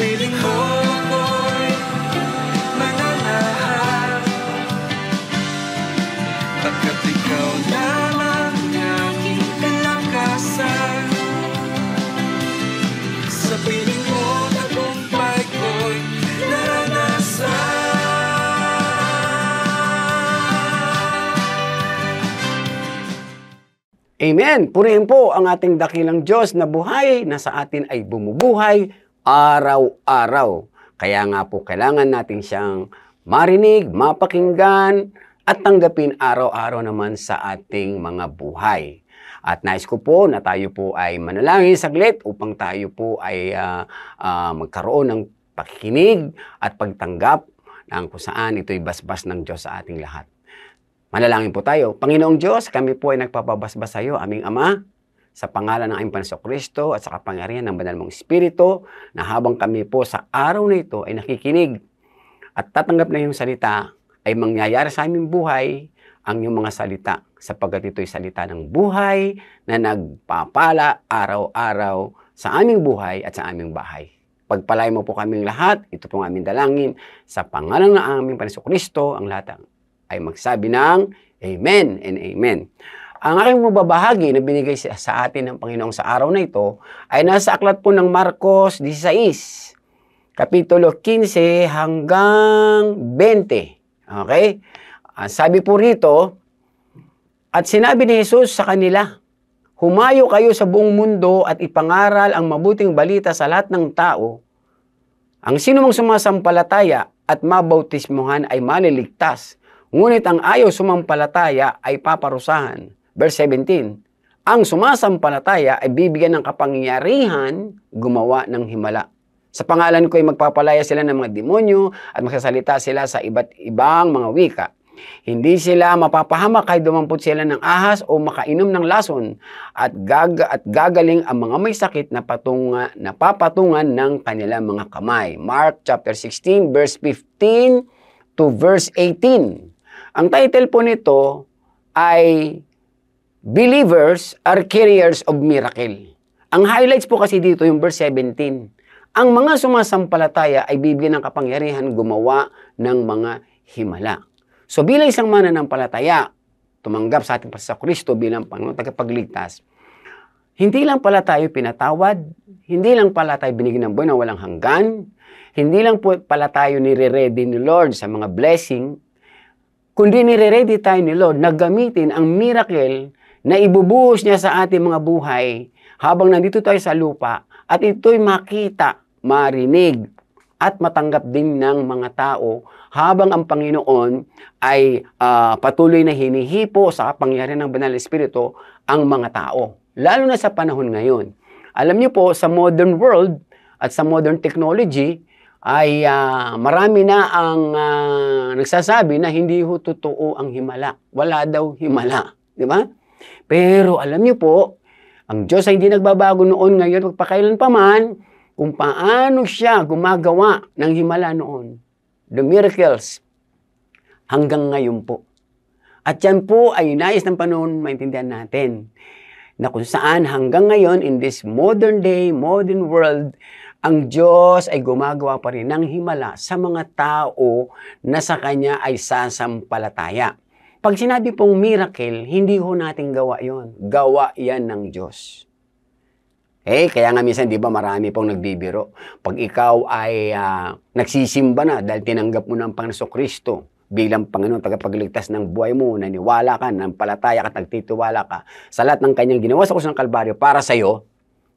piling mo ako'y mananahan, pagkat ikaw lamang aking kalakasan. Sa piling mo tagumpay ko'y naranasan. Amen! Purihin po ang ating dakilang Diyos na buhay na sa atin ay bumubuhay araw-araw. Kaya nga po kailangan natin siyang marinig, mapakinggan at tanggapin araw-araw naman sa ating mga buhay. At nais ko po na tayo po ay manalangin saglit upang tayo po ay magkaroon ng pakikinig at pagtanggap ng kung saan ito'y basbas ng Diyos sa ating lahat. Manalangin po tayo. Panginoong Diyos, kami po ay nagpapabasbas sa iyo, aming Ama, sa pangalan ng aming Panginoong Kristo at sa kapangyarihan ng banal mong Espiritu, na habang kami po sa araw na ito ay nakikinig at tatanggap na iyong salita, ay mangyayari sa aming buhay ang iyong mga salita, sapagkat ito'y salita ng buhay na nagpapala araw-araw sa aming buhay at sa aming bahay. Pagpalain mo po kaming lahat, ito pong aming dalangin, sa pangalan ng aming Panginoong Kristo, ang lahat ay magsabi ng Amen and Amen. Ang aking mababahagi na binigay sa atin ng Panginoong sa araw na ito ay nasa aklat po ng Marcos 16, Kapitulo 15 hanggang 20. Okay? Sabi po rito, at sinabi ni Jesus sa kanila, humayo kayo sa buong mundo at ipangaral ang mabuting balita sa lahat ng tao. Ang sinumang sumasampalataya at mabautismuhan ay maliligtas. Ngunit ang ayaw sumampalataya ay paparusahan. Verse 17, ang sumasampalataya ay bibigyan ng kapangyarihan gumawa ng himala. Sa pangalan ko ay magpapalaya sila ng mga demonyo at magsasalita sila sa iba't ibang mga wika. Hindi sila mapapahamak kahit dumampot sila ng ahas o makainom ng lason at gagaling ang mga may sakit na papatungan ng kanilang mga kamay. Mark chapter 16 verse 15 to verse 18. Ang title po nito ay Believers are Carriers of Miracle. Ang highlights po kasi dito yung verse 17. Ang mga sumasampalataya ay bibigyan ng kapangyarihan gumawa ng mga himala. So bilang isang mananampalataya, tumanggap sa ating Panginoon Kristo bilang Panginoon tagapagligtas, hindi lang pala tayo pinatawad, hindi lang pala tayo binigyan ng buhay na walang hanggan, hindi lang po pala tayo nire-ready ni Lord sa mga blessing, kundi nire-ready tayo ni Lord na gamitin ang miracle na ibubuhos niya sa ating mga buhay habang nandito tayo sa lupa at ito'y makita, marinig at matanggap din ng mga tao habang ang Panginoon ay patuloy na hinihipo sa kapangyarihan ng Banal na Espiritu ang mga tao. Lalo na sa panahon ngayon. Alam niyo po, sa modern world at sa modern technology, ay marami na ang nagsasabi na hindi ho totoo ang himala. Wala daw himala. Di ba? Pero alam niyo po, ang Diyos ay hindi nagbabago noon, ngayon, magpakailan pa man, kung paano siya gumagawa ng himala noon. The miracles, hanggang ngayon po. At yan po ay nais ng panahon maintindihan natin, na kung saan hanggang ngayon, in this modern day, modern world, ang Diyos ay gumagawa pa rin ng himala sa mga tao na sa Kanya ay sasampalataya. Pag sinabi pong miracle, hindi ho natin gawa yon. Gawa yan ng Diyos. Kaya nga minsan, di ba, marami pong nagbibiro. Pag ikaw ay nagsisimba na dahil tinanggap mo ng Panginoon Kristo bilang Panginoon tagapagligtas ng buhay mo, naniwala ka, nampalataya ka, nagtitiwala ka sa lahat ng Kanyang ginawa sa krus ng Kalbaryo para sa iyo,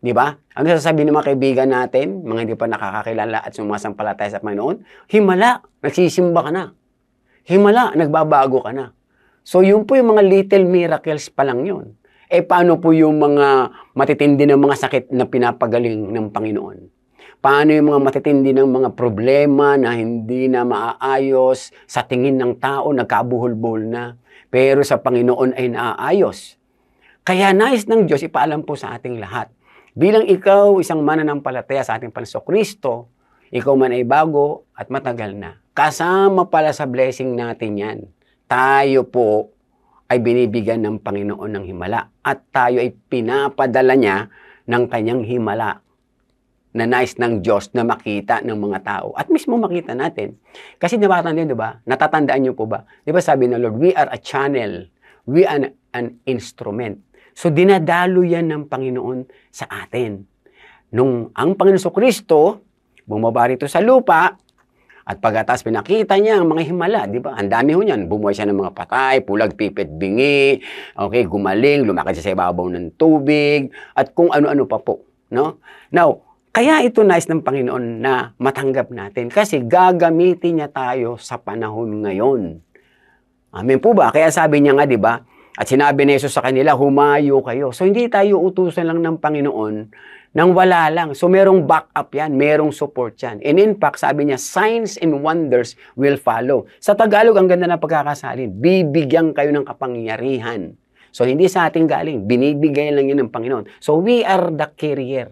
di ba? Ano sasabihin ng mga kaibigan natin, mga hindi pa nakakakilala at sumasampalataya sa Panginoon? Himala, nagsisimba ka na. Himala, nagbabago ka na. So, yun po yung mga little miracles pa lang yun. Paano po yung mga matitindi ng mga sakit na pinapagaling ng Panginoon? Paano yung mga matitindi ng mga problema na hindi na maaayos sa tingin ng tao, nagkabuhol-buhol na, pero sa Panginoon ay naaayos? Kaya nais ng Diyos ipaalam po sa ating lahat. Bilang ikaw, isang mananampalataya sa ating Panginoon Kristo, ikaw man ay bago at matagal na. Kasama pala sa blessing natin yan. Tayo po ay binibigyan ng Panginoon ng himala at tayo ay pinapadala niya ng kanyang himala na nais ng Diyos na makita ng mga tao. At mismo makita natin. Kasi natatandaan, di ba? Natatandaan niyo po ba? Di ba sabi ng Lord, we are a channel. We are an instrument. So dinadalo yan ng Panginoon sa atin. Nung ang Panginoon Kristo, bumaba rito sa lupa, at pagkatas pinakita niya ang mga himala, di ba? Ang dami ho niyan. Bumuhay siya ng mga patay, pulag, pipit, bingi, okay, gumaling, lumakad siya sa ibabaw ng tubig, at kung ano-ano pa po. No? Now, kaya ito nais ng Panginoon na matanggap natin kasi gagamitin niya tayo sa panahon ngayon. Amen po ba? Kaya sabi niya nga, di ba? At sinabi ni Jesus sa kanila, humayo kayo. So, hindi tayo utusan lang ng Panginoon nang wala lang. So, merong backup yan, merong support yan. And in fact, sabi niya, signs and wonders will follow. Sa Tagalog, ang ganda ng pagkakasalin, bibigyan kayo ng kapangyarihan. So, hindi sa ating galing, binibigay lang yun ng Panginoon. So, we are the carrier.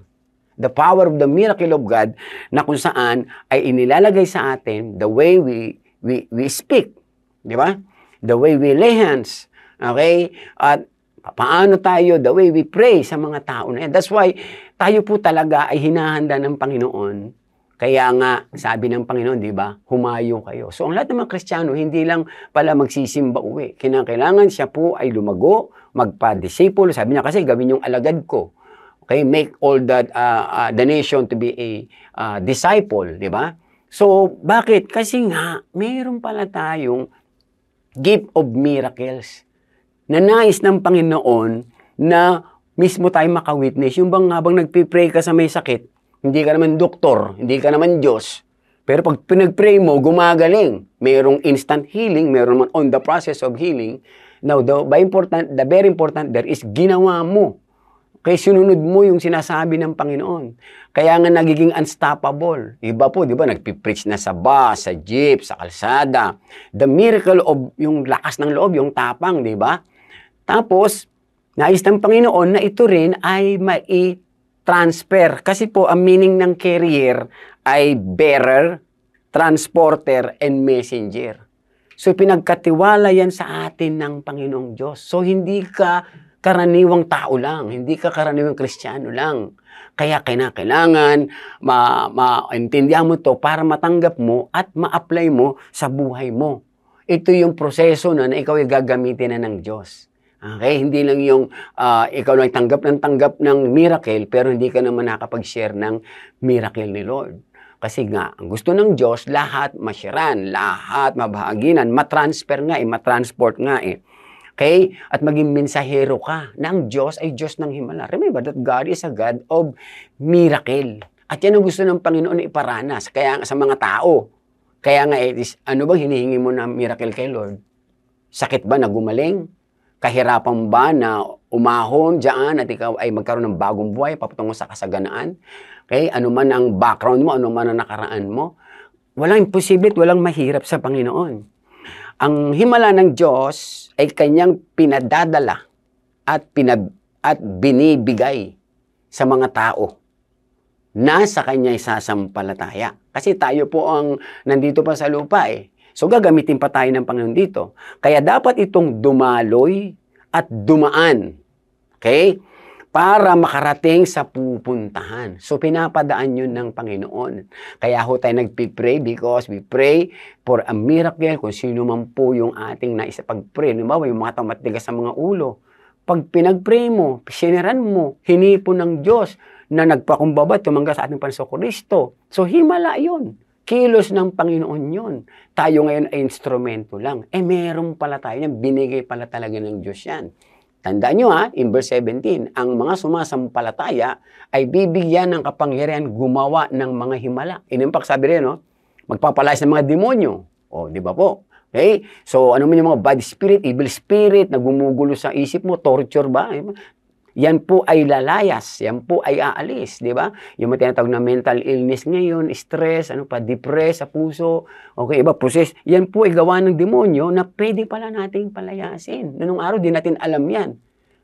The power of the miracle of God na kung saan ay inilalagay sa atin the way we speak. Di ba? The way we lay hands. Okay? At paano tayo, the way we pray sa mga tao na yan. That's why, tayo po talaga ay hinahanda ng Panginoon. Kaya nga, sabi ng Panginoon, di ba, humayo kayo. So, ang lahat ng mga Kristiyano, hindi lang pala magsisimba uwi. Kinakailangan siya po ay lumago, magpa-disciple. Sabi niya kasi, gawin yung alagad ko. Okay, make all that, the nation to be a disciple, di ba? So, bakit? Kasi nga, mayroon pala tayong gift of miracles na nais ng Panginoon na mismo tayo makawitness. Yung bang habang nagpipray ka sa may sakit, hindi ka naman doktor, hindi ka naman Diyos, pero pag pinag-pray mo, gumagaling. Mayroong instant healing, mayroong man on the process of healing. Now, the very important there is ginawa mo. Kaya sinunod mo yung sinasabi ng Panginoon. Kaya nga nagiging unstoppable. Iba po, di ba, nagpipreach na sa bus, sa jeep, sa kalsada. The miracle of yung lakas ng loob, yung tapang, di ba? Tapos, nais ng Panginoon na ito rin ay mai-transfer. Kasi po, ang meaning ng carrier ay bearer, transporter, and messenger. So, pinagkatiwala yan sa atin ng Panginoong Diyos. So, hindi ka karaniwang tao lang, hindi ka karaniwang Kristiyano lang. Kaya kailangan maintindihan mo to para matanggap mo at ma-apply mo sa buhay mo. Ito yung proseso na ikaw ay gagamitin na ng Diyos. Okay? Hindi lang yung ikaw lang tanggap ng miracle pero hindi ka naman nakapag-share ng miracle ni Lord. Kasi nga, ang gusto ng Diyos, lahat masyaran, lahat mabahaginan, matransfer nga matransport nga Okay? At maging mensahero ka ng Diyos ay Diyos ng himala. Remember that God is a God of miracle. At yan ang gusto ng Panginoon na iparanas. Kaya sa mga tao. Kaya nga, ano bang hinihingi mo na miracle kay Lord? Sakit ba na gumaling? Kahirapan ba na umahon dyan at ikaw ay magkaroon ng bagong buhay papatungo sa kasaganaan? Okay? Ano man ang background mo, ano man ang nakaraan mo? Walang imposible at walang mahirap sa Panginoon. Ang himala ng Diyos ay kanyang pinadadala at binibigay sa mga tao na sa kanya isasampalataya. Kasi tayo po ang nandito pa sa lupa So gagamitin pa tayo ng Panginoon dito. Kaya dapat itong dumaloy at dumaan. Okay? Para makarating sa pupuntahan. So, pinapadaan yun ng Panginoon. Kaya ho tayo nagpipray because we pray for a miracle kung sino man po yung ating naisapag-pray. Halimbawa, yung mga tao matigas sa mga ulo. Pag pinag-pray mo, sineran mo, hinipon ng Diyos na nagpakumbaba at tumangga sa ating Panginoon Kristo. So, himala yun. Kilos ng Panginoon yun. Tayo ngayon ay instrumento lang. Meron pala tayo yan. Binigay pala talaga ng Diyos yan. Tandaan nyo in verse 17, ang mga sumasampalataya ay bibigyan ng kapangyarihan gumawa ng mga himala. Inimpak sabi rin, magpapalayas ng mga demonyo. Di ba po? Okay? So, ano man yung mga bad spirit, evil spirit, na gumugulo sa isip mo, torture ba? Yan po ay lalayas, yan po ay aalis, di ba? Yung mga tinatawag na mental illness ngayon, stress, depress sa puso, okay, iba, possess, yan po ay gawa ng demonyo na pwede pala nating palayasin. Noong araw, di natin alam yan.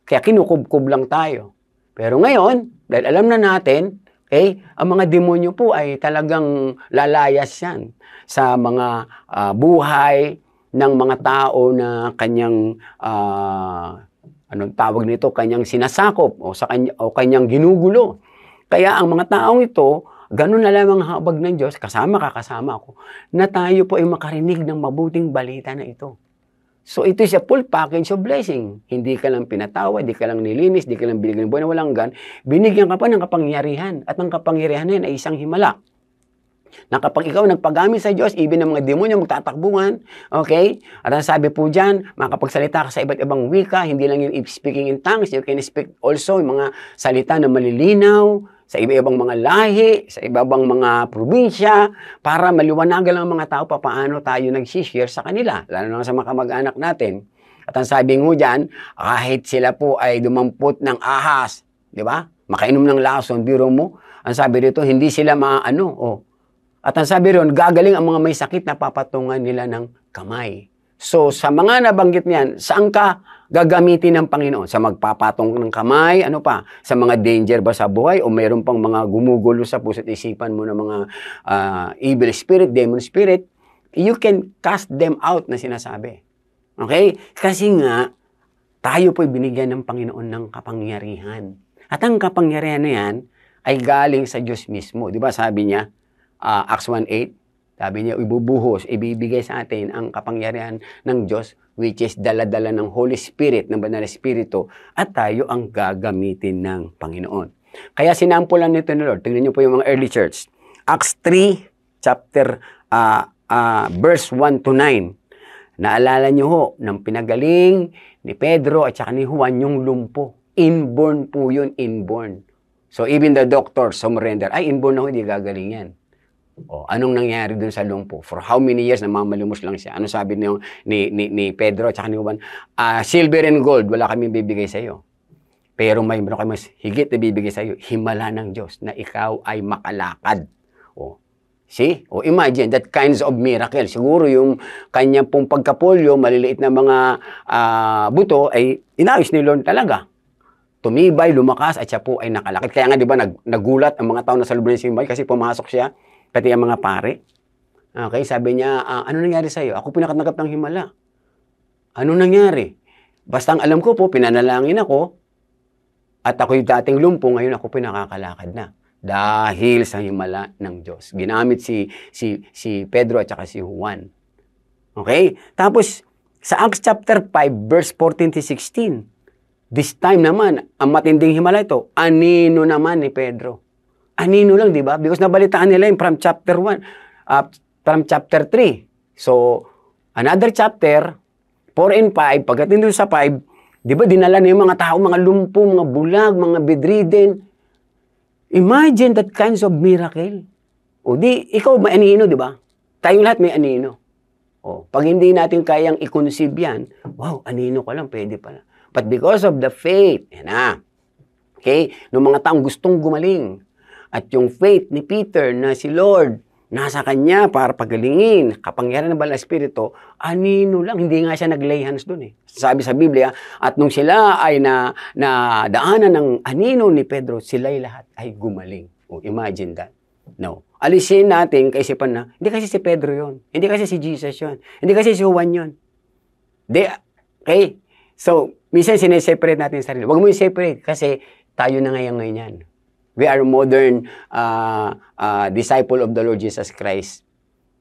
Kaya kinukubkub lang tayo. Pero ngayon, dahil alam na natin, okay, ang mga demonyo po ay talagang lalayas yan sa mga buhay ng mga tao na kanyang anong tawag nito, kanyang sinasakop o kanyang ginugulo. Kaya ang mga taong ito, ganun na lamang habag ng Diyos, kasama ako, na tayo po ay makarinig ng mabuting balita na ito. So ito is a full package of blessing. Hindi ka lang pinatawa, hindi ka lang nilinis, hindi ka lang binigyan ng buwan na walang gan, binigyan ka pa ng kapangyarihan. At ang kapangyarihan na yun ay isang himala. Na kapag ikaw nagpagamit sa Diyos, even ng mga demonyo magtatakbuhan, okay? At ang sabi po dyan, makapagsalita ka sa iba't ibang wika, hindi lang yung speaking in tongues, you can speak also yung mga salita na malilinaw, sa iba-ibang mga lahi, sa iba-ibang mga probinsya, para maliwanagan lang ang mga tao paano tayo nag-share sa kanila, lalo na sa mga kamag-anak natin. At ang sabi mo dyan, kahit sila po ay dumampot ng ahas, di ba? Makainom ng lason, biro mo, ang sabi dito, hindi sila At ang sabi ron, gagaling ang mga may sakit na papatungan nila ng kamay. So, sa mga nabanggit niyan, saan ka gagamitin ng Panginoon? Sa magpapatong ng kamay? Ano pa? Sa mga danger ba sa buhay? O mayroon pang mga gumugulo sa puso't isipan mo ng mga evil spirit, demon spirit? You can cast them out na sinasabi. Okay? Kasi nga, tayo po'y binigyan ng Panginoon ng kapangyarihan. At ang kapangyarihan na yan ay galing sa Diyos mismo. Di ba sabi niya, Acts 1:8, sabi niya, ibubuhos, ibibigay sa atin ang kapangyarihan ng Diyos, which is dala-dala ng Holy Spirit, ng Banal na Espiritu, at tayo ang gagamitin ng Panginoon. Kaya sinampulan nito ni Lord. Tingnan niyo po yung mga early church. Acts 3, verse 1 to 9. Naalala niyo ho, ng pinagaling ni Pedro at saka ni Juan yung lumpo. Inborn po yun, inborn. So even the doctor surrender, ay inborn na ho, hindi gagaling yan. Anong nangyari dun sa lumpo? For how many years namamalimos lang siya? Ano sabi ni Pedro at ni Juan? Silver and gold, wala kaming bibigay sa iyo. Pero mayroon kami mas higit na bibigay sa iyo, himala ng Diyos na ikaw ay makalakad. See? Imagine that kinds of miracle. Siguro yung kanyang pong pagkapolyo, maliliit na mga buto, ay inayos ni Lord talaga. Tumibay, lumakas, at siya po ay nakalakad. Kaya nga, di ba, nagulat ang mga tao na sa loob ng simbay kasi pumasok siya, pati ang mga pare. Okay, sabi niya, ano nangyari sa iyo? Ako pinakatanggap ng himala. Ano nangyari? Basta ang alam ko po, pinanalangin ako, at ako'y dating lumpo, ngayon ako pinakakalakad na. Dahil sa himala ng Diyos. Ginamit si Pedro at saka si Juan. Okay? Tapos, sa Acts chapter 5, verse 14 to 16, this time naman, ang matinding himala ito, anino naman ni Pedro. Anino lang, di ba? Because nabalitaan nila yung from chapter 1, from chapter 3. So, another chapter, 4 and 5, pagdating doon sa 5, di ba, dinala na yung mga tao, mga lumpo, mga bulag, mga bedridden. Imagine that kinds of miracle. Ikaw may anino, di ba? Tayong lahat may anino. Pag hindi natin kayang i-conceive yan, wow, anino ko lang, pwede pala. But because of the faith, okay, ng mga taong gustong gumaling, at yung faith ni Peter na si Lord, nasa kanya para pagalingin, kapangyarihan ng Banal na Espiritu, anino lang, hindi nga siya nag-lay hands doon. Sabi sa Biblia, at nung sila ay daanan ng anino ni Pedro, sila'y lahat ay gumaling. Imagine that. No. Alisin natin kaisipan na, hindi kasi si Pedro yon, hindi kasi si Jesus yon, hindi kasi si Juan yon. Okay? So, minsan sineseparate natin yung sarili. Huwag mo i-separate kasi tayo na ngayon yan. We are modern disciple of the Lord Jesus Christ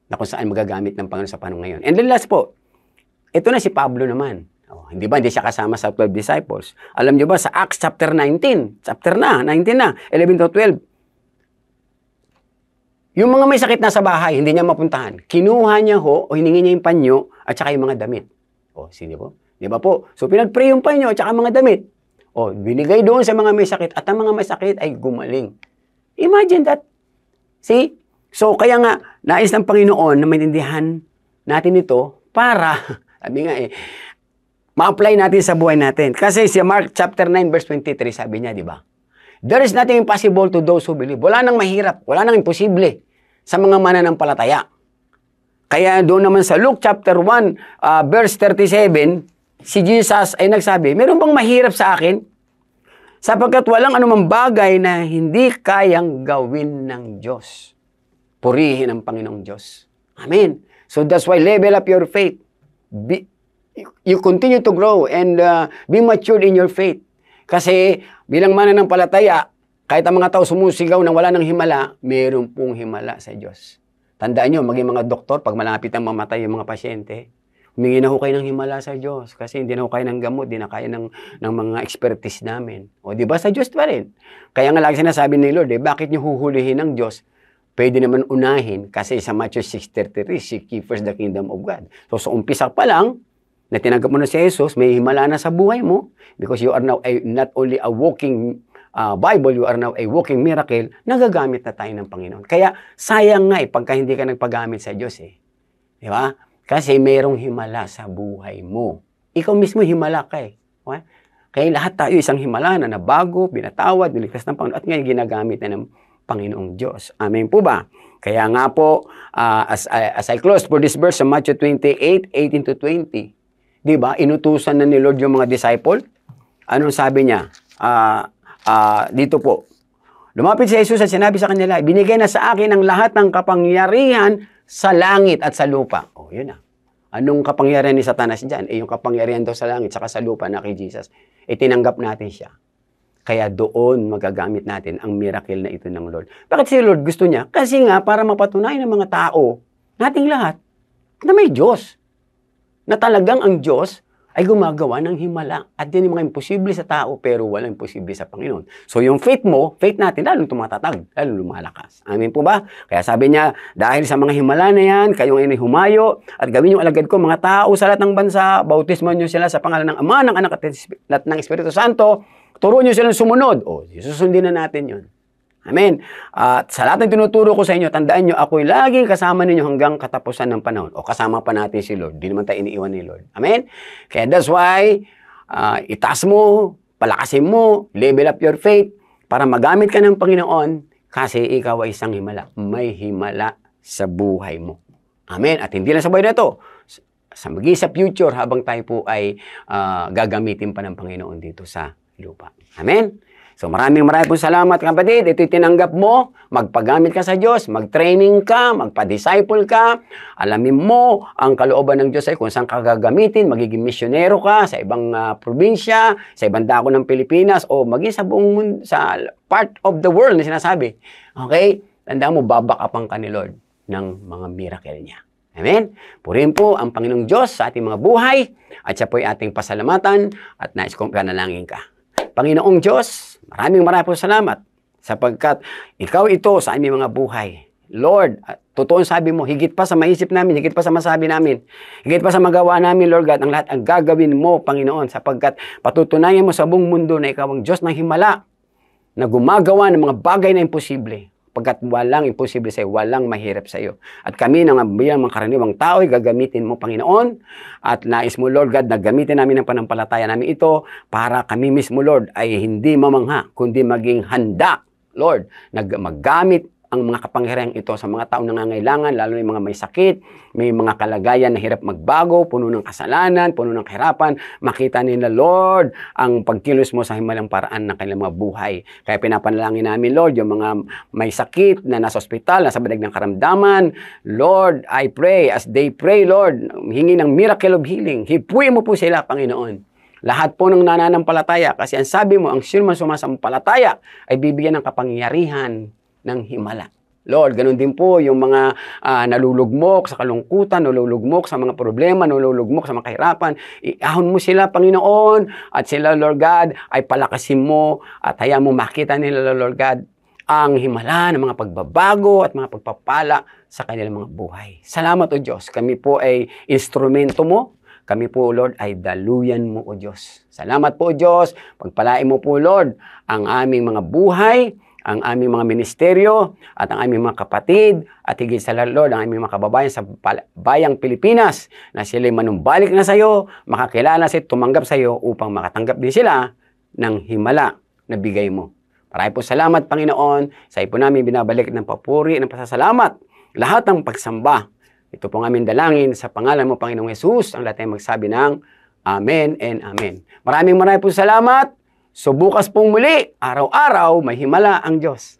na kung saan magagamit ng Panginoon sa panahon ngayon. And then last po, ito na si Pablo naman. Hindi ba, hindi siya kasama sa 12 disciples. Alam niyo ba, sa Acts chapter 19, 19 na, 11 to 12, yung mga may sakit na sa bahay, hindi niya mapuntahan. Kinuha niya ho, o hiningi niya yung panyo, at saka yung mga damit. Sino po? Di ba po? So, pinag-pray yung panyo, at saka mga damit. Binigay doon sa mga may sakit, at ang mga may sakit ay gumaling. Imagine that. See? So, kaya nga, nais ng Panginoon na maintindihan natin ito para, sabi nga ma-apply natin sa buhay natin. Kasi si Mark chapter 9 verse 23, sabi niya, di ba? There is nothing impossible to those who believe. Wala nang mahirap, wala nang imposible sa mga mananampalataya. Kaya doon naman sa Luke chapter 1 verse 37, si Jesus ay nagsabi, meron bang mahirap sa akin? Sapagkat walang anumang bagay na hindi kayang gawin ng Diyos. Purihin ang Panginoong Diyos. Amen. So that's why level up your faith. You continue to grow and be matured in your faith. Kasi bilang mananampalataya, Kahit ang mga tao sumusigaw na wala ng himala, meron pong himala sa Diyos. Tandaan nyo, maging mga doktor, pag malapit ang mamatay yung mga pasyente, humingi na ho kayo ng himala sa Diyos kasi hindi na ho kayo ng gamot, hindi na kaya ng mga expertise namin. O di ba sa Diyos pa rin? Kaya nga lagi sinasabi ni Lord, bakit nyo huhulihin ng Diyos? Pwede naman unahin kasi sa Matthew 6:33, seek ye first the kingdom of God. So sa umpisa pa lang, na tinanggap mo na si Jesus, may himala na sa buhay mo because you are now not only a walking Bible, you are now a walking miracle, nagagamit na tayo ng Panginoon. Kaya sayang nga pagka hindi ka nagpagamit sa Diyos Di ba? Kasi mayroong himala sa buhay mo. Ikaw mismo himala ka Okay? Kaya lahat tayo isang himala na nabago, binatawad, niligtas ng Panginoon at ngayon ginagamit na ng Panginoong Diyos. Amen po ba? Kaya nga po, as I close for this verse sa Matthew 28:18-20, di ba? Inutusan na ni Lord yung mga disciple. Anong sabi niya? Dito po. Lumapit si Jesus at sinabi sa kanila, binigay na sa akin ang lahat ng kapangyarihan sa langit at sa lupa. Yun na. Anong kapangyarihan ni Satanas dyan? Yung kapangyarihan daw sa langit saka sa lupa na kay Jesus. Tinanggap natin siya. Kaya doon magagamit natin ang miracle na ito ng Lord. Bakit si Lord gusto niya? Kasi nga para mapatunayan ng mga tao, nating lahat, na may Diyos. Na talagang ang Diyos ay gumagawa ng himala. At din yung mga imposible sa tao, pero walang imposible sa Panginoon. So yung faith mo, faith natin, lalong tumatatag, lalong lumalakas. Amin po ba? Kaya sabi niya, dahil sa mga himala na yan, kayong ay humayo, at gawin yung alagad ko, mga tao sa lahat ng bansa, bautisman nyo sila sa pangalan ng Ama, ng Anak at ng Espiritu Santo, turuan nyo silang sumunod. Susundin na natin yun. Amen. At sa lahat ng tinuturo ko sa inyo, tandaan nyo, ako'y laging kasama ninyo hanggang katapusan ng panahon. O kasama pa natin si Lord. Di naman tayo iniiwan ni Lord. Amen. Kaya that's why, itaas mo, palakasin mo, level up your faith, para magamit ka ng Panginoon, kasi ikaw ay isang himala. May himala sa buhay mo. Amen. At hindi lang sa buhay na ito, maging sa future, habang tayo po ay gagamitin pa ng Panginoon dito sa lupa. Amen. So maraming pong salamat kapatid. Ito'y tinanggap mo, magpagamit ka sa Diyos, mag-training ka, magpa-disciple ka, alamin mo ang kalooban ng Diyos ay kung saan ka gagamitin, magiging misyonero ka sa ibang probinsya, sa ibang dako ng Pilipinas, o maging sa buong mundo, sa part of the world na sinasabi. Okay? Tandaan mo, babakapan ka ni Lord ng mga miracle niya. Amen? Purihin po ang Panginoong Diyos sa ating mga buhay, at siya po ay ating pasalamatan, at nais kong panalangin ka. Panginoong Diyos, maraming po salamat sapagkat ikaw ito sa aming mga buhay. Lord, totoo sabi mo, higit pa sa maisip namin, higit pa sa masabi namin, higit pa sa magawa namin, Lord God, ang lahat ang gagawin mo, Panginoon, sapagkat patutunayan mo sa buong mundo na ikaw ang Diyos ng himala na gumagawa ng mga bagay na imposible. Pagkat walang imposible sa iyo, walang mahirap sa iyo. At kami ng bilang mga karaniwang tao ay gagamitin mo, Panginoon. At nais mo, Lord God, na gamitin namin ang panampalataya namin ito para kami mismo, Lord, ay hindi mamangha, kundi maging handa, Lord, na magamit ang mga kapangyarihan ito sa mga taong nangangailangan, lalo na yung mga may sakit, may mga kalagayan na hirap magbago, puno ng kasalanan, puno ng kahirapan, makita nila, Lord, ang pagkilos mo sa himalang paraan ng kanilang mga buhay. Kaya pinapanalangin namin, Lord, yung mga may sakit na nasa ospital, nasa banig ng karamdaman, Lord, I pray, as they pray, Lord, hingi ng miracle of healing, hipuin mo po sila, Panginoon. Lahat po ng nananampalataya, kasi ang sabi mo, ang sino man sumasampalataya ay bibigyan ng kapangyarihan ng himala. Lord, ganun din po yung mga nalulugmok sa kalungkutan, nalulugmok sa mga problema, nalulugmok sa mga kahirapan. Iahon mo sila, Panginoon, at sila, Lord God, ay palakasin mo at hayaan mo makita nila, Lord God, ang himala ng mga pagbabago at mga pagpapala sa kanilang mga buhay. Salamat, O Diyos. Kami po ay instrumento mo. Kami po, Lord, ay daluyan mo, O Diyos. Salamat po, O Diyos. Pagpalain mo po, Lord, ang aming mga buhay, ang aming mga ministeryo, at ang aming mga kapatid, at higit sa lahat, Lord, ang aming mga kababayan sa bayang Pilipinas, na sila'y manumbalik na sa iyo, makakilala sa iyo, tumanggap sa iyo, upang makatanggap din sila ng himala na bigay mo. Maraming po salamat, Panginoon. Sa iyo po namin binabalik ng papuri, ng pasasalamat, lahat ng pagsamba. Ito po ang aming dalangin sa pangalan mo, Panginoong Jesus, ang lahat ay magsabi ng Amen and Amen. Maraming po salamat. So bukas pong muli, araw-araw, may himala ang Diyos.